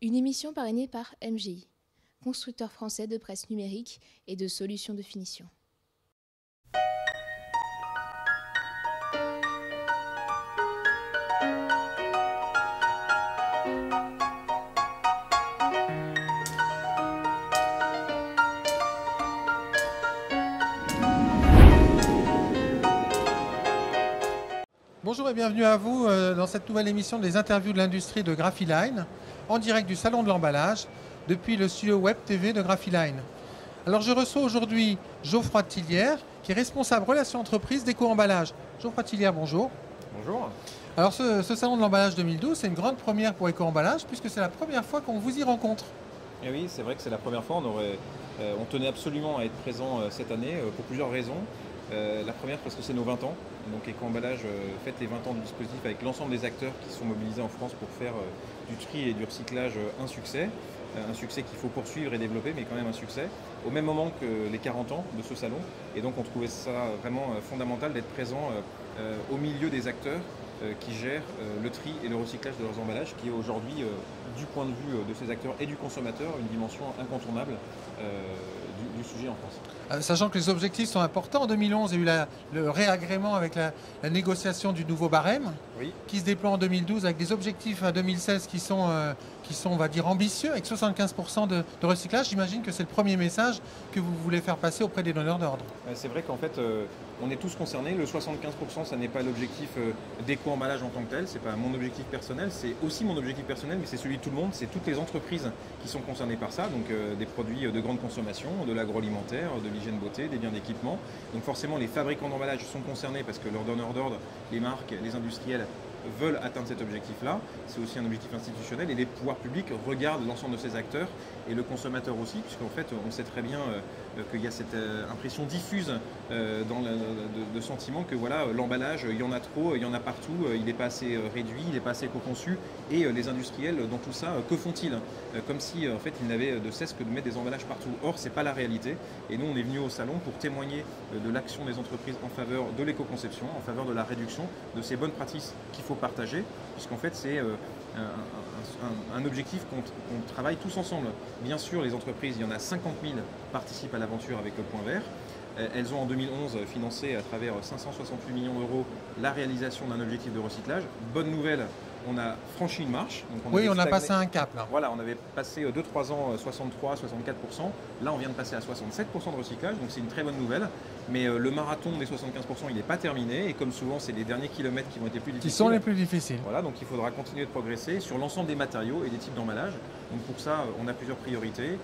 Une émission parrainée par MGI, constructeur français de presse numérique et de solutions de finition. Bonjour et bienvenue à vous dans cette nouvelle émission des interviews de l'industrie de Graphiline, en direct du Salon de l'emballage, depuis le studio Web TV de Graphiline. Alors je reçois aujourd'hui Geoffroy Tillière, qui est responsable relations entreprises d'Éco-Emballage. Geoffroy Tillière, bonjour. Bonjour. Alors ce Salon de l'emballage 2012, c'est une grande première pour Éco-Emballage, puisque c'est la première fois qu'on vous y rencontre. Et oui, c'est vrai que c'est la première fois, on tenait absolument à être présent cette année pour plusieurs raisons. La première parce que c'est nos 20 ans, donc Éco-Emballage fête les 20 ans du dispositif avec l'ensemble des acteurs qui sont mobilisés en France pour faire du tri et du recyclage un succès qu'il faut poursuivre et développer, mais quand même un succès, au même moment que les 40 ans de ce salon. Et donc on trouvait ça vraiment fondamental d'être présent au milieu des acteurs qui gèrent le tri et le recyclage de leurs emballages, qui est aujourd'hui, du point de vue de ces acteurs et du consommateur, une dimension incontournable du sujet en France. Sachant que les objectifs sont importants, en 2011, il y a eu le réagrément avec la négociation du nouveau barème, Oui. qui se déploie en 2012 avec des objectifs à 2016 qui sont, on va dire, ambitieux, avec 75% de recyclage. J'imagine que c'est le premier message que vous voulez faire passer auprès des donneurs d'ordre. C'est vrai qu'en fait, on est tous concernés. Le 75%, ça n'est pas l'objectif d'Éco-Emballage en tant que tel, c'est pas mon objectif personnel, c'est aussi mon objectif personnel, mais c'est celui de tout le monde, c'est toutes les entreprises qui sont concernées par ça, donc des produits de grande consommation, de l'agroalimentaire, de l'hygiène beauté, des biens d'équipement. Donc forcément, les fabricants d'emballage sont concernés parce que leurs donneurs d'ordre, les marques, les industriels, veulent atteindre cet objectif-là. C'est aussi un objectif institutionnel et les pouvoirs publics regardent l'ensemble de ces acteurs et le consommateur aussi, puisqu'en fait on sait très bien qu'il y a cette impression diffuse de sentiment que voilà, l'emballage, il y en a trop, il y en a partout, il n'est pas assez réduit, il n'est pas assez co-conçu, et les industriels dans tout ça, que font-ils? Comme si en fait ils n'avaient de cesse que de mettre des emballages partout. Or c'est pas la réalité, et nous on est venus au salon pour témoigner de l'action des entreprises en faveur de l'éco-conception, en faveur de la réduction, de ces bonnes pratiques qu'il faut partager, puisqu'en fait c'est un objectif qu'on travaille tous ensemble. Bien sûr, les entreprises, il y en a 50 000 participent à l'aventure avec le Point Vert. Elles ont en 2011 financé à travers 568 millions d'euros la réalisation d'un objectif de recyclage. Bonne nouvelle, on a franchi une marche. Donc On a passé un cap là. Voilà, on avait passé 2-3 ans 63, 64%. Là, on vient de passer à 67% de recyclage, donc c'est une très bonne nouvelle. Mais le marathon des 75%, il n'est pas terminé. Et comme souvent, c'est les derniers kilomètres qui vont être les plus difficiles. Qui sont les plus difficiles. Voilà, donc il faudra continuer de progresser sur l'ensemble des matériaux et des types d'emballage. Donc pour ça, on a plusieurs priorités.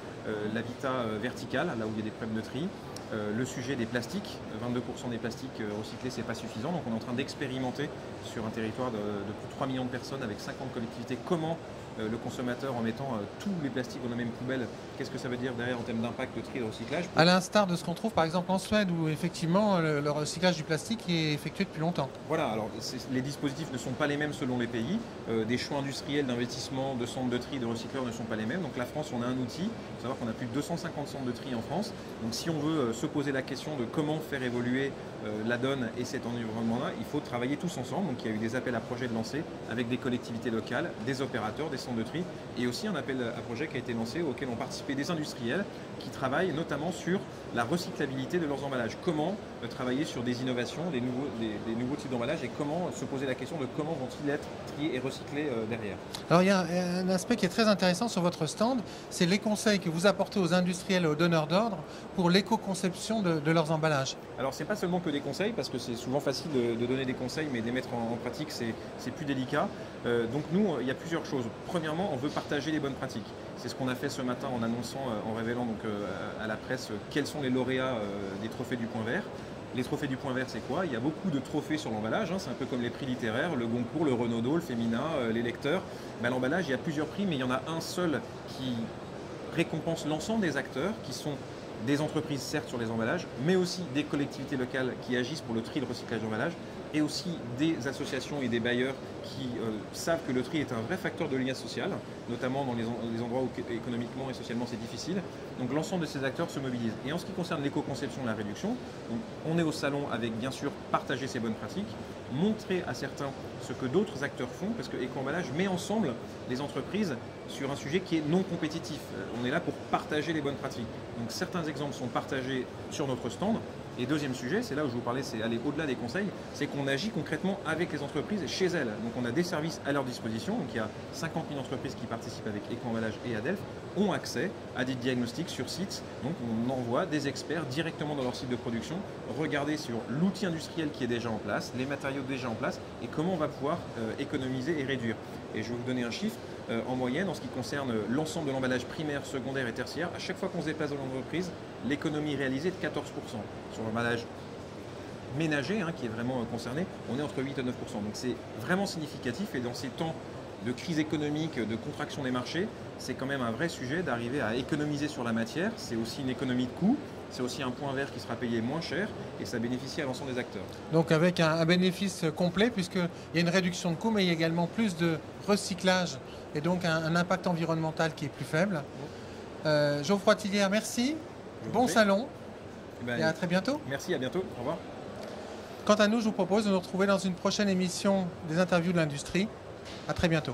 L'habitat vertical, là où il y a des problèmes de tri. Le sujet des plastiques, 22% des plastiques recyclés, c'est pas suffisant. Donc on est en train d'expérimenter sur un territoire de plus de 3 millions de personnes avec 50 collectivités comment le consommateur, en mettant tous les plastiques dans la même poubelle, qu'est-ce que ça veut dire derrière en termes d'impact de tri et de recyclage? À l'instar de ce qu'on trouve par exemple en Suède, où effectivement le recyclage du plastique est effectué depuis longtemps. Voilà, alors les dispositifs ne sont pas les mêmes selon les pays. Des choix industriels d'investissement, de centres de tri, de recycleurs ne sont pas les mêmes. Donc la France, on a un outil. Il faut savoir qu'on a plus de 250 centres de tri en France. Donc si on veut se poser la question de comment faire évoluer la donne et cet environnement-là, il faut travailler tous ensemble. Donc il y a eu des appels à projets de lancés avec des collectivités locales, des opérateurs, des centres de tri, et aussi un appel à projet qui a été lancé auquel ont participé des industriels qui travaillent notamment sur la recyclabilité de leurs emballages. Comment travailler sur des innovations, des nouveaux types d'emballages, et comment se poser la question de comment vont-ils être triés et recyclés derrière. Alors il y a un aspect qui est très intéressant sur votre stand, c'est les conseils que vous apportez aux industriels et aux donneurs d'ordre pour l'éco-conception de leurs emballages. Alors c'est pas seulement que des conseils, parce que c'est souvent facile de donner des conseils, mais de les mettre en pratique c'est plus délicat. Donc nous, il y a plusieurs choses. Premièrement, on veut partager les bonnes pratiques. C'est ce qu'on a fait ce matin en annonçant, en révélant donc, à la presse quels sont les lauréats des trophées du Point Vert. Les trophées du Point Vert, c'est quoi? Il y a beaucoup de trophées sur l'emballage, c'est un peu comme les prix littéraires, le Goncourt, le Renaudot, le Femina, les lecteurs. L'emballage, il y a plusieurs prix, mais il y en a un seul qui récompense l'ensemble des acteurs, qui sont des entreprises certes sur les emballages, mais aussi des collectivités locales qui agissent pour le tri et le recyclage d'emballage, et aussi des associations et des bailleurs qui savent que le tri est un vrai facteur de lien social, notamment dans les endroits où économiquement et socialement c'est difficile. Donc l'ensemble de ces acteurs se mobilisent. Et en ce qui concerne l'éco-conception et la réduction, donc, on est au salon avec bien sûr partager ces bonnes pratiques, montrer à certains ce que d'autres acteurs font, parce que Éco-emballage met ensemble les entreprises sur un sujet qui est non compétitif. On est là pour partager les bonnes pratiques. Donc certains exemples sont partagés sur notre stand. Et deuxième sujet, c'est là où je vous parlais, c'est aller au-delà des conseils, c'est qu'on agit concrètement avec les entreprises chez elles. Donc on a des services à leur disposition, donc il y a 50 000 entreprises qui participent avec Éco-emballage et Adelph, ont accès à des diagnostics sur site. Donc on envoie des experts directement dans leur site de production, regarder sur l'outil industriel qui est déjà en place, les matériaux déjà en place et comment on va pouvoir économiser et réduire. Et je vais vous donner un chiffre. En moyenne, en ce qui concerne l'ensemble de l'emballage primaire, secondaire et tertiaire, à chaque fois qu'on se déplace dans l'entreprise, l'économie réalisée est de 14%. Sur l'emballage ménager, qui est vraiment concerné, on est entre 8 et 9%. Donc c'est vraiment significatif et dans ces temps de crise économique, de contraction des marchés, c'est quand même un vrai sujet d'arriver à économiser sur la matière. C'est aussi une économie de coût, c'est aussi un point vert qui sera payé moins cher et ça bénéficie à l'ensemble des acteurs. Donc avec un bénéfice complet puisqu'il y a une réduction de coûts mais il y a également plus de recyclage et donc un impact environnemental qui est plus faible. Geoffroy Tillières, merci. Bon salon et à très bientôt. Merci, à bientôt. Au revoir. Quant à nous, je vous propose de nous retrouver dans une prochaine émission des interviews de l'industrie. À très bientôt.